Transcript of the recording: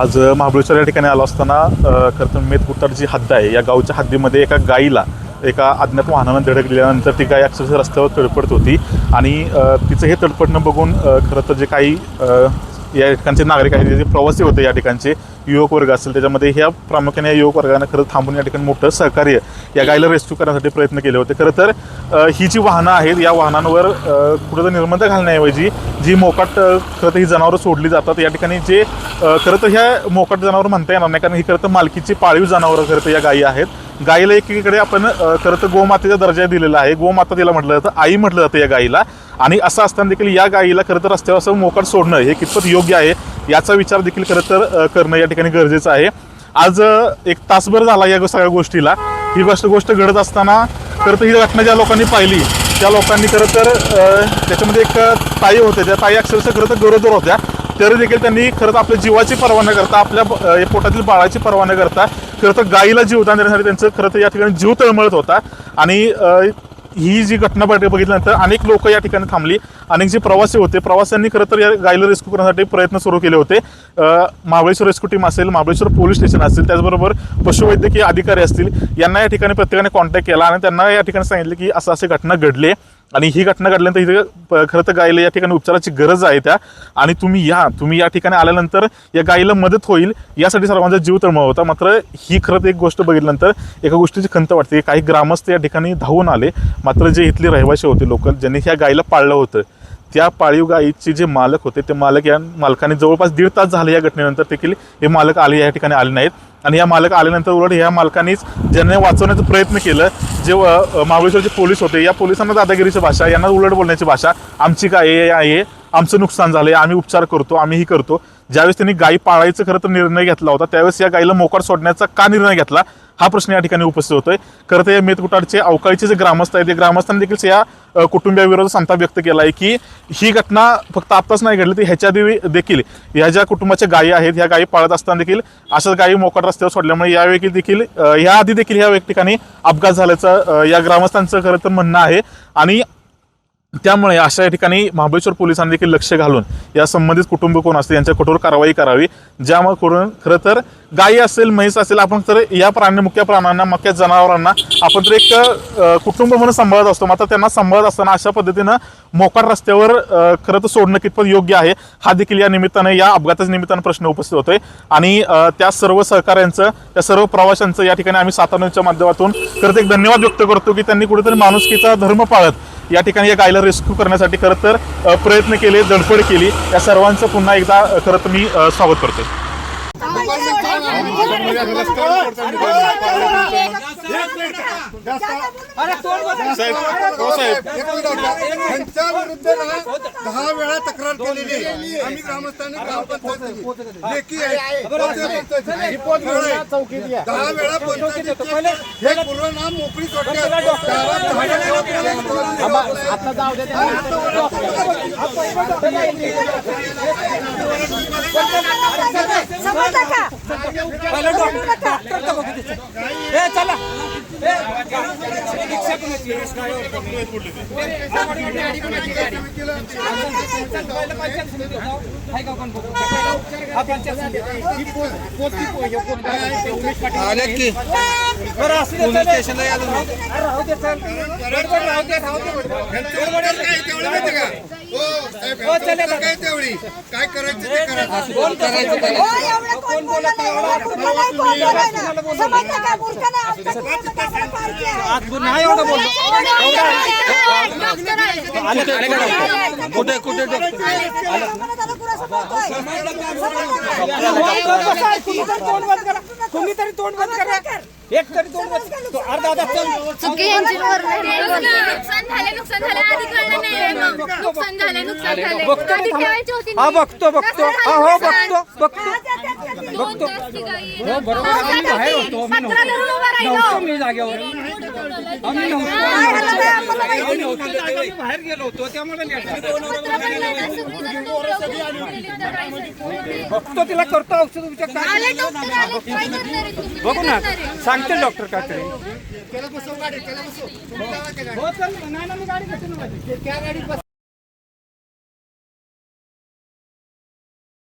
आज महाबळेश्वर या ठिकाणी आलो असताना खरं तर मेतकुटार जी हद्द आहे या गावच्या हद्दीमध्ये एका गाईला एका अज्ञात वाहनानं धडक दिल्यानंतर ती गाय अक्षरशः रस्त्यावर तडफडत होती आणि तिचं हे तडफडणं बघून खरं तर जे काही या ठिकाणचे नागरिक आहेत जे प्रवासी होते या ठिकाणचे युवक वर्ग असेल त्याच्यामध्ये ह्या प्रामुख्याने या युवक वर्गानं खरं थांबून या ठिकाणी मोठं सहकार्य या गायीला रेस्क्यू करण्यासाठी प्रयत्न केले होते। खरं तर ही जी वाहनं आहेत या वाहनांवर कुठं निर्बंध घालण्याऐवजी जी मोकाट खरं तर ही जनावरं सोडली जातात या ठिकाणी जे खरं तर ह्या मोकाट जनावर म्हणता येणार नाही कारण ही खरं तर मालकीची पाळीव जनावरं खरं तर या गायी आहेत। गायीला एकीकडे आपण खरं तर गोमातेचा दर्जा दिलेला आहे, गोमाता तिला म्हटलं जातं, आई म्हटलं जातं या गायीला। आणि असं असताना देखील या गायीला खरं तर रस्त्यावर असं मोकाट सोडणं हे कितपत योग्य आहे याचा विचार देखील खरं तर करणं या ठिकाणी गरजेचं आहे। आज एक तासभर झाला या सगळ्या गोष्टीला, ही गोष्ट घडत असताना खरं तर ही घटना ज्या लोकांनी पाहिली त्या लोकांनी खरं तर त्याच्यामध्ये एक ताई होत्या, त्या ताई अक्षरशः खरं तर गरोदर होत्या, तरी देखील त्यांनी खरं तर आपल्या जीवाची पर्वा न करता आपल्या पोटातील बाळाची पर्वा न करता खरं तर गायीला जीवदान देण्यासाठी त्यांचं खरं तर या ठिकाणी जीव तळमळत होता। आणि ही जी घटना बघितल्यानंतर अनेक लोक या ठिकाणी थांबली, अनेक जे प्रवासी होते प्रवाशांनी खरं तर या गायीला रेस्क्यू करण्यासाठी प्रयत्न सुरू केले होते। महाबळेश्वर रेस्क्यू टीम असेल, महाबळेश्वर पोलीस स्टेशन असेल, त्याचबरोबर पशुवैद्यकीय अधिकारी असतील, यांना या ठिकाणी प्रत्येकाने कॉन्टॅक्ट केला आणि त्यांना या ठिकाणी सांगितले की असं घटना घडली आणि ही घटना घडल्यानंतर इथे खरं तर गायीला या ठिकाणी उपचाराची गरज आहे त्या, आणि तुम्ही या ठिकाणी आल्यानंतर या गायीला मदत होईल यासाठी सर्वांचा जीव तळमळ होता। मात्र ही खरं तर एक गोष्ट बघितल्यानंतर एका गोष्टीची खंत वाटते, काही ग्रामस्थ या ठिकाणी धावून आले, मात्र जे इथले रहिवासी होते लोक ज्यांनी ह्या गायीला पाळलं होतं त्या पाळीव गायीचे जे मालक होते ते मालकाने जवळपास 1.5 तास झाले या घटनेनंतर देखील हे मालक या ठिकाणी आले नाहीत। आणि या मालक आल्यानंतर उलट ह्या मालकांनीच ज्यांनी वाचवण्याचा प्रयत्न केलं, जे महाबळेश्वरचे पोलीस होते या पोलिसांना दादागिरीची भाषा, यांना उलट बोलण्याची भाषा, आमची गाय आहे, आमचं नुकसान झालंय, आम्ही उपचार करतो, आम्ही ही करतो। ज्यावेळेस त्यांनी गायी पाळायचं खरं तर निर्णय घेतला होता त्यावेळेस या गायीला मोकाट सोडण्याचा का निर्णय घेतला हा प्रश्न या ठिकाणी उपस्थित होतोय। खरं तर या मेतकुटारचे अवकाळीचे जे ग्रामस्थ आहेत ते ग्रामस्थांनी देखील या कुटुंबियाविरोधात संताप व्यक्त केला आहे की ही घटना फक्त आत्ताच नाही घडली, ती ह्याच्या देखील ह्या ज्या कुटुंबाच्या गायी आहेत ह्या गायी पाळत असताना देखील अशाच गायी मोकाट रस्त्यावर सोडल्यामुळे यावेळी देखील याआधी देखील ह्या ठिकाणी अपघात झाल्याचं या ग्रामस्थांचं खरं तर म्हणणं आहे। आणि त्यामुळे अशा ठिकाणी महाबळेश्वर पोलिसांनी देखील लक्ष घालून या संबंधित कुटुंब कोण असते यांच्या कठोर कारवाई करावी, ज्यामुळे करून खरं तर गायी असेल, म्हैस असेल, आपण तर या मुख्य प्राण्यांना, मुख्य जनावरांना आपण तर एक कुटुंब म्हणून सांभाळत असतो, मात्र त्यांना सांभाळत असताना अशा पद्धतीनं मोकाट रस्त्यावर खरं तर सोडणं कितपत योग्य आहे हा देखील या निमित्तानं, या अपघाताच्या निमित्तानं प्रश्न उपस्थित होतोय। आणि त्या सर्व सहकाऱ्यांचं, त्या सर्व प्रवाशांचं या ठिकाणी आम्ही सातारच्या माध्यमातून खरं तर एक धन्यवाद व्यक्त करतो की त्यांनी कुठेतरी माणुसकीचा धर्म पाळत या ठिकाणी या गायीला रेस्क्यू करण्यासाठी खरं तर प्रयत्न केले, धडपड केली। या सर्वांचं पुन्हा एकदा खरं तर मी स्वागत करतो। त्यांच्या विरुद्ध 10 वेळा तक्रार केलेली आम्ही ग्रामस्थांनी लेखी आहे, 10 वेळा हे पूर्ण नाम मोकळी सोडते चला काय करायचं ते करा। कुठे कुठे तुम्ही तरी तोंड बंद करा, एक तरी तोंड बंद, अर्धा चुकी यांच्यावर नुकसान झालं आधी कळलं नाही, नुकसान झालं आधी ठेवायची होती। हा बघतो हो बघतो हो बरोबर, आम्ही बाहेर होतो, नव्हतो मी जागेवर, आम्ही बाहेर गेलो होतो त्यामुळे बघतो, तिला करतो औषध उपचार बघू ना, सांगते डॉक्टर काय तरी। हो चल, नाही ना मी गाडी घेतो ना,